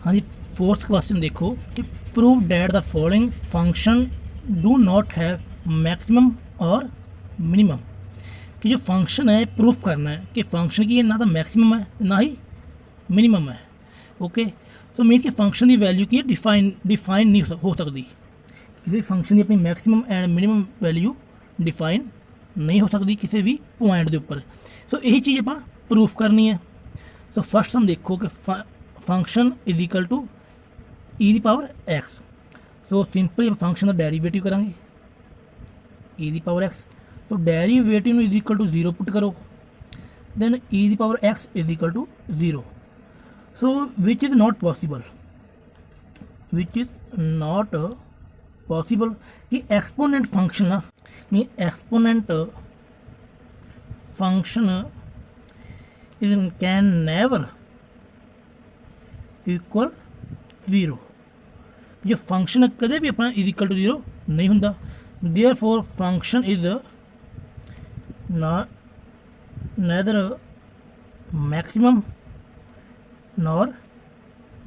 हाँ जी, fourth question देखो कि prove that the following function do not have maximum और मिनिमम। कि जो फंक्शन है प्रूफ करना है कि फंक्शन की ना तो मैक्सिमम है ना ही मिनिमम है। ओके, तो मीन कि फंक्शन की वैल्यू की डिफाइन नहीं हो सकती, किसी फंक्शन की अपनी maximum and minimum value define नहीं हो सकती किसी भी पॉइंट के उपर। सो यही चीज़ आप प्रूफ करनी है। तो फर्स्ट हम देखो कि function is equal to e the power x. So simply function का डेरीवेटिव करांगे ई दी पावर एक्स। तो derivative is equal to 0 put करो, then e the power x is equal to 0। So which is not possible, which is not possible कि exponent function ना mean exponent function is can never equal 0। जो function कदे भी अपना is equal to 0 नहीं होंदा। Therefore function is neither maximum nor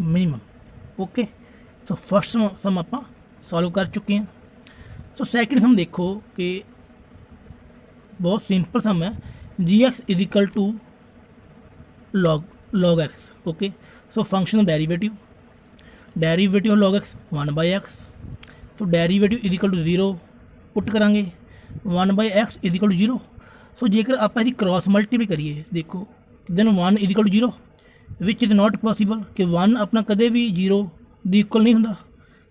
minimum. Okay, so first sum आप solve कर चुके हैं। सो सैकेंड सम देखो कि बहुत सिंपल सम है, g x is equal to log x. Okay, so function derivative log x 1/x। तो derivative is equal to 0 put करांगे, 1/x इज इक्वल टू 0। सो जेकर आप इसकी क्रॉस मल्टीप्लाई करिए देखो, then 1 is equal to 0 which is not possible कि 1 अपना कदे भी 0 दी इक्वल नहीं होंदा,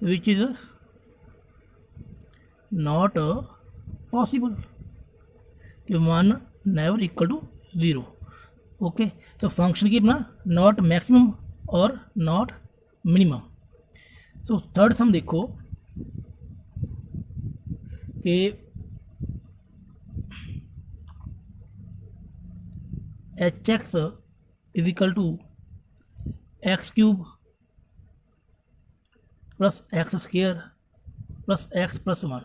विच इज़ नॉट पॉसीबल कि 1 नेवर इक्वल टू 0। ओके, तो फंक्शन की अपना नॉट मैक्सिमम और not minimum. So third sum देखो कि h x is equal to x cube plus x square plus x plus 1।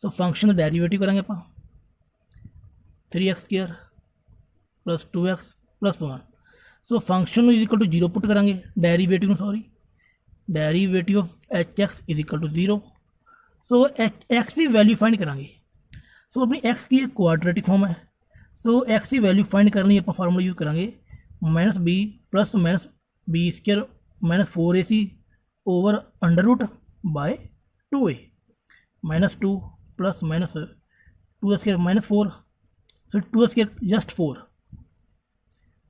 So function का डेरीवेटिव करेंगे आप 3x square plus 2x plus 1। So function is equal to 0 put करांगे, derivative sorry derivative of h x is equal to 0। So x की value find करांगे। So अपनी x की एक quadratic form है। सो एक्स की वैल्यू फाइंड करनी आप फार्मूला यूज करांगे minus b plus minus b square minus 4ac over under root by 2a minus 2 plus minus 2 square minus 4। So 2 square just 4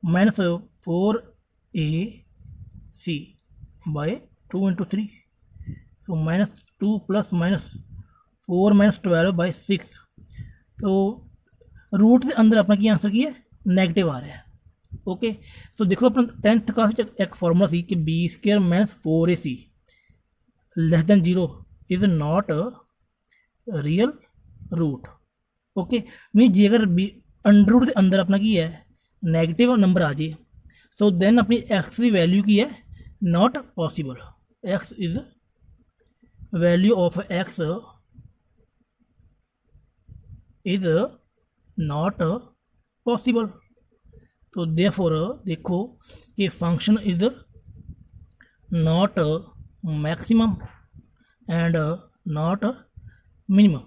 minus 4ac by 2 into 3। So minus 2 plus minus 4 minus 12 by 6। तो root के अंदर अपना की answer की है negative आ रहा है। Okay, so देखो अपना 10th क्लास एक फॉर्मूला सी कि b square minus 4ac less than 0 is not real root. Okay, mean जे अगर बी अंडर रूट के अंदर अपना की है नैगेटिव नंबर आ जाए, सो दैन अपनी एक्स की वैल्यू की है not possible. X is value of x is not possible. तो देयरफॉर देखो कि function is not maximum and not minimum.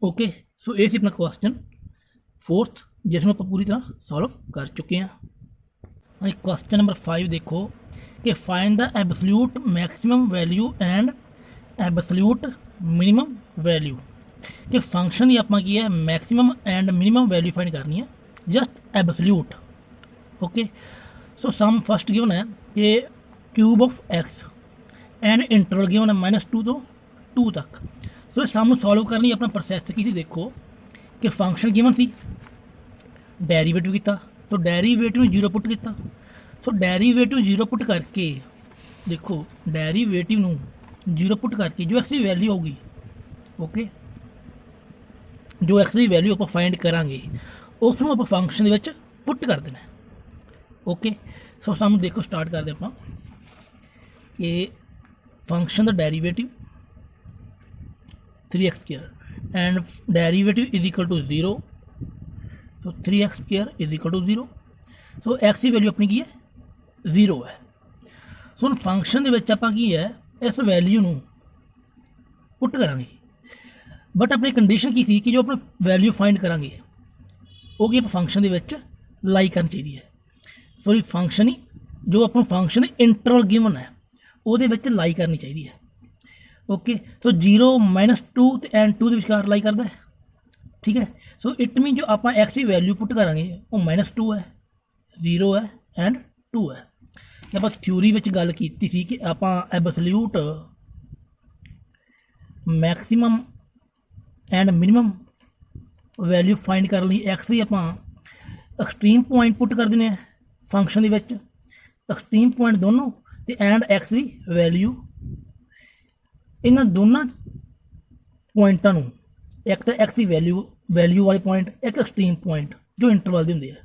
Okay, so ये अपना क्वेश्चन फोर्थ जिसमें आप पूरी तरह सॉल्व कर चुके हैं। क्वेश्चन नंबर 5 देखो कि find the absolute maximum value and absolute minimum value. कि फंक्शन ही अपना की है maximum and minimum value find करनी है, जस्ट एब्सोल्यूट। ओके, सो सम फर्स्ट गिवन है कि cube of x and interval given है -2 तो 2 तक। सो सम सॉल्व करनी अपना प्रोसैस की देखो कि फंक्शन गिवन सी डेरीवेटिव किया, तो डेरीवेटिव 0 पुट किया। सो डेरीवेटिव 0 पुट करके देखो डेरीवेटिव 0 पुट करके जो एक्स की वैल्यू होगी, ओके जो एक्स की वैल्यू आप फाइंड करांगे उसमें आप फंक्शन के पुट कर देना। ओके, सो सामू देखो स्टार्ट करते आप कि फंक्शन का derivative 3x square and derivative is equal to 0। तो 3x square is equal to 0। So x की वैल्यू अपनी की है 0 है। सो हुण फंक्शन दे विच आपां की है इस वैल्यू नूं पुट करांगे, बट अपनी कंडीशन की थी कि जो अपनी वैल्यू फाइंड करांगे वो की फंक्शन दे विच लाई करनी चाहिए है। सॉरी फंक्शन ही जो अपन फंक्शन इंटरवल गिवन है ਉਹਦੇ ਵਿੱਚ लाई करनी चाहिए है। ओके सो 0 -2 ਤੇ एंड 2 ਦੇ ਵਿਚਕਾਰ लाई करता है, ठीक है। सो इट मीन जो आप एक्स की वैल्यू पुट करांगे वो -2 है, 0 है एंड 2 है। आप थ्योरी में गल की थी कि आप absolute maximum and minimum value find कर ली एक्स की आप एक्सट्रीम पॉइंट पुट कर देने फंक्शन के एक्सट्रीम पॉइंट दोनों तो एंड एक्स की वैल्यू इन्होंने दोनों पॉइंटा एक तो एक्स की वैल्यू वाले पॉइंट एक एक्सट्रीम पॉइंट जो इंटरवल के होंगे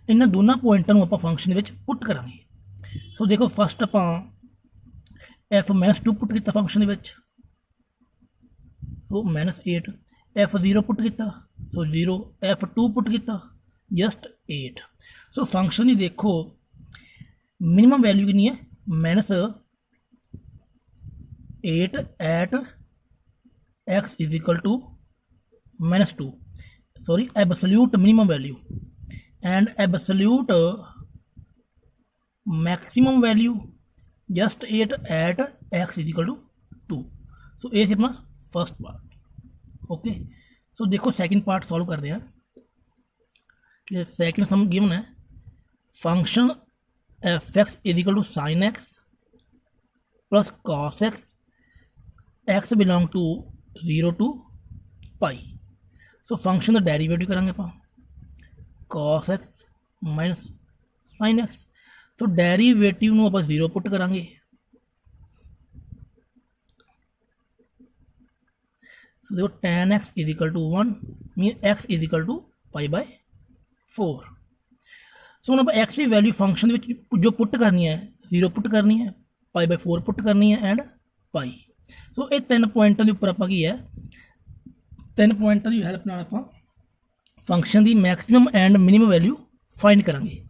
इन्होंने दोनों पॉइंटा आप फंक्शन में पुट करा। सो देखो फस्ट आप F-2 पुट किया फंक्शन में, सो -8 F0 पुट किया सो 0 F2 पुट किया जस्ट 8। सो फंक्शन ही देखो मिनिमम वैल्यू कितनी है -8 at x is equal to -2, sorry absolute minimum value and absolute maximum value just 8 at x is equal to 2। So ये अपना first part. Okay so देखो second part solve करते हैं कि सैकेंड सम गिवन है function f x is equal to sine x plus cos x, x belong to 0 to pi. So function का derivative करांगे आप cos x minus sine x. तो derivative नूं आप 0 पुट करांगे, सो देखो tan x is equal to 1 mean x is equal to π/4। So हम x की वैल्यू फंक्शन जो पुट करनी है 0 पुट करनी है, π/4 पुट करनी है एंड पाई। सो ये 3 पॉइंटों के उपर आप है 3 पॉइंटों की हैल्प नाल आप फंक्शन की maximum and minimum value find करांगे।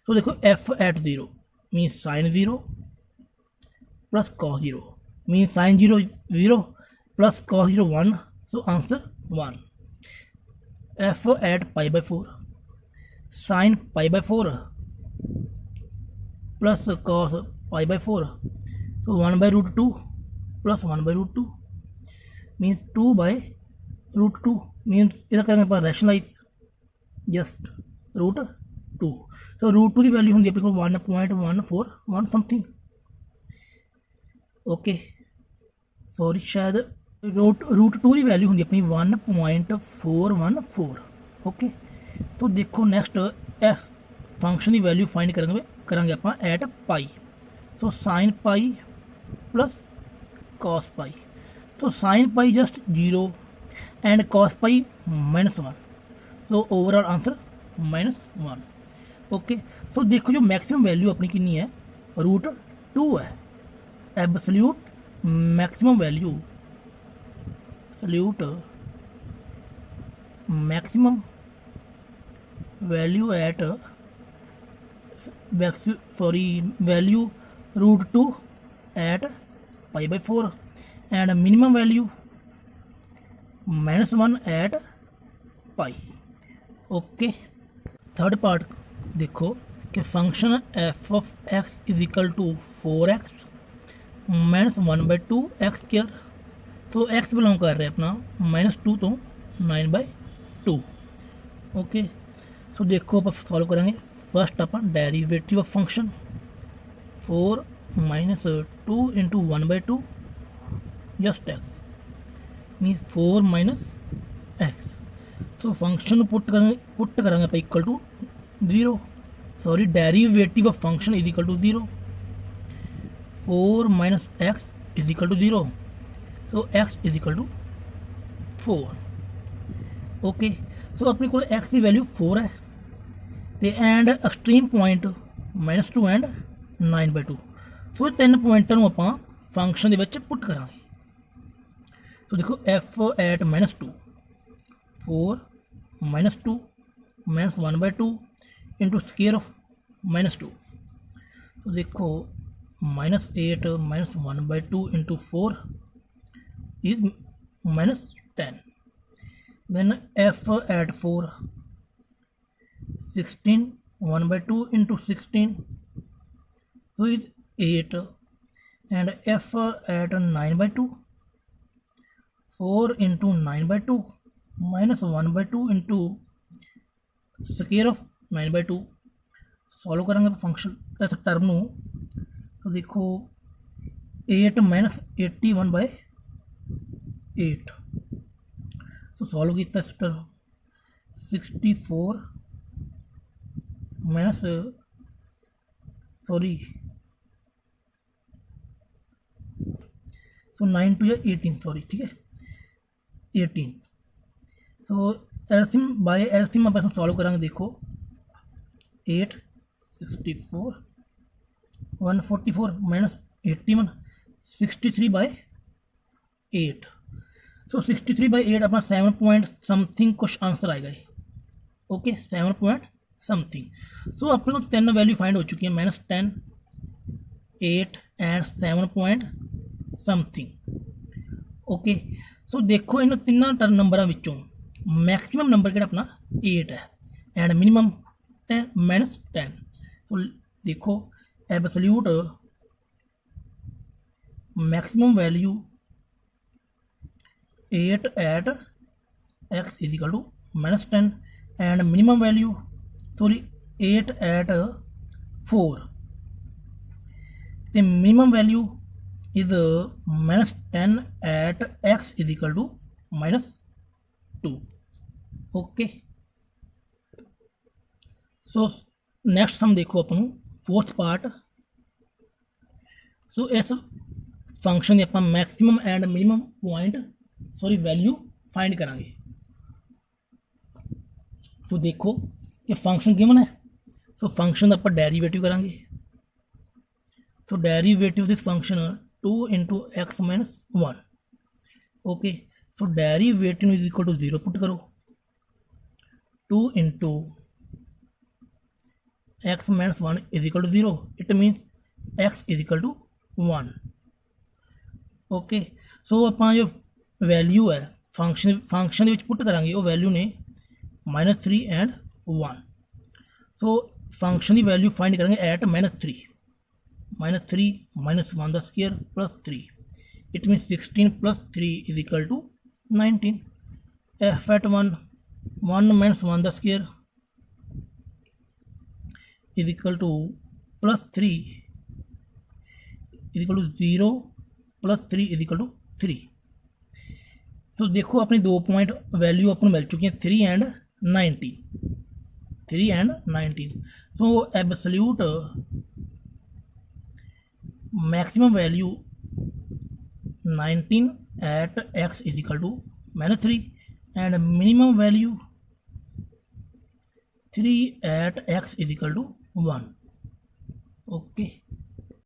सो देखो F@0 mean sine 0 plus cos 0 mean sine 0 0 plus cos 0 1, so answer 1। F@π/4 sine π/4 plus cos π/4, so 1/√2 plus 1/√2 mean 2/√2 mean इधर करेंगे आप रैशनलाइज जस्ट √2। सो √2 की वैल्यू होंगी अपने को 1.141 समथिंग। ओके सॉरी शायद √2 की वैल्यू होंगी अपनी 1.414। ओके तो देखो नैक्सट एफ फंक्शन की वैल्यू फाइंड करेंगे आप at pi. So sine pi plus cos pi, तो sine pi just 0 and cos pi -1, so overall answer -1। Okay तो देखो जो मैक्सिमम वैल्यू अपनी कितनी है √2 है, absolute maximum value maximum value at value √2 at π/4 and minimum value -1 at pi. Okay third part देखो कि function f(x) is equal to 4x -1/2 x square. तो x बिलोंग कर रहे हैं अपना -2 तो 9/2। ओके तो देखो आप सॉल्व करेंगे फर्स्ट आप derivative of function 4 - 2 into 1/2 just x mean 4 - x. तो फंक्शन पुट करेंगे आप equal to 0, sorry derivative of function is equal to 0, 4 - x is equal to 0, so x is equal to 4। Okay so अपने को x की value 4 है तो and extreme point -2 and 9/2। So 3 पॉइंटों आप फंक्शन के पुट करा। तो देखो F@-2 4 - 2 -1/2 इंटू स्क्वायर ऑफ -2। तो देखो minus 8 minus 1 by 2 into 4 is minus 10. Then f at 4, 16, 1 by 2 into 16, so is 8. And f at 9 by 2, 4 into 9 by 2 minus 1 by 2 into square of 9 by 2. Solve करेंगे function इस term ਨੂੰ तो देखो 8 minus 81 bye 8, तो solve किया इस term 64 minus sorry तो 9 to 18 sorry ठीक है 18. तो एलसीएम बाय एलसीएम आप सॉल्व करेंगे देखो 8 64 144 माइनस 81 63 बाय 8. सो 63 बाय 8 अपना 7 पॉइंट समथिंग कुछ आंसर आएगा. Okay 7 point something. सो अपने को 3 वैल्यू फाइंड हो चुकी है minus 10 8 and 7 point something. Okay so देखो इन तिना नंबर विचों मैक्सिमम नंबर कि अपना 8 है एंड मिनिमम 10 माइनस 10. तो देखो absolute maximum value 8 at x is equal to minus 10 and minimum value sorry 8 at 4 तो minimum value is minus 10 at x is equal to minus 2. Okay so next हम देखो अपन fourth part. सो इस function की आप maximum and minimum point sorry value find करांगे. तो देखो कि फंक्शन गिवन है सो फंक्शन आप डेरीवेटिव करांगे. तो derivative this function 2 into x minus 1. Okay so derivative is equal to 0 put करो 2 into x minus 1 is equal to 0. It means x is equal to 1. Okay सो अपना जो value है function put करांगे वो value ने -3 and 1. So function की value find करेंगे at -3 minus 1 the square plus 3. It mean 16 plus 3 is equal to 19. F at 1 minus 1 the square is equal to plus 3 is equal to 0 plus 3 is equal to 3. तो देखो अपनी 2 point value अपन मिल चुकी हैं 3 and 19. तो absolute maximum value 19 at x is equal to -3 and minimum value 3 at x is equal to 1. Okay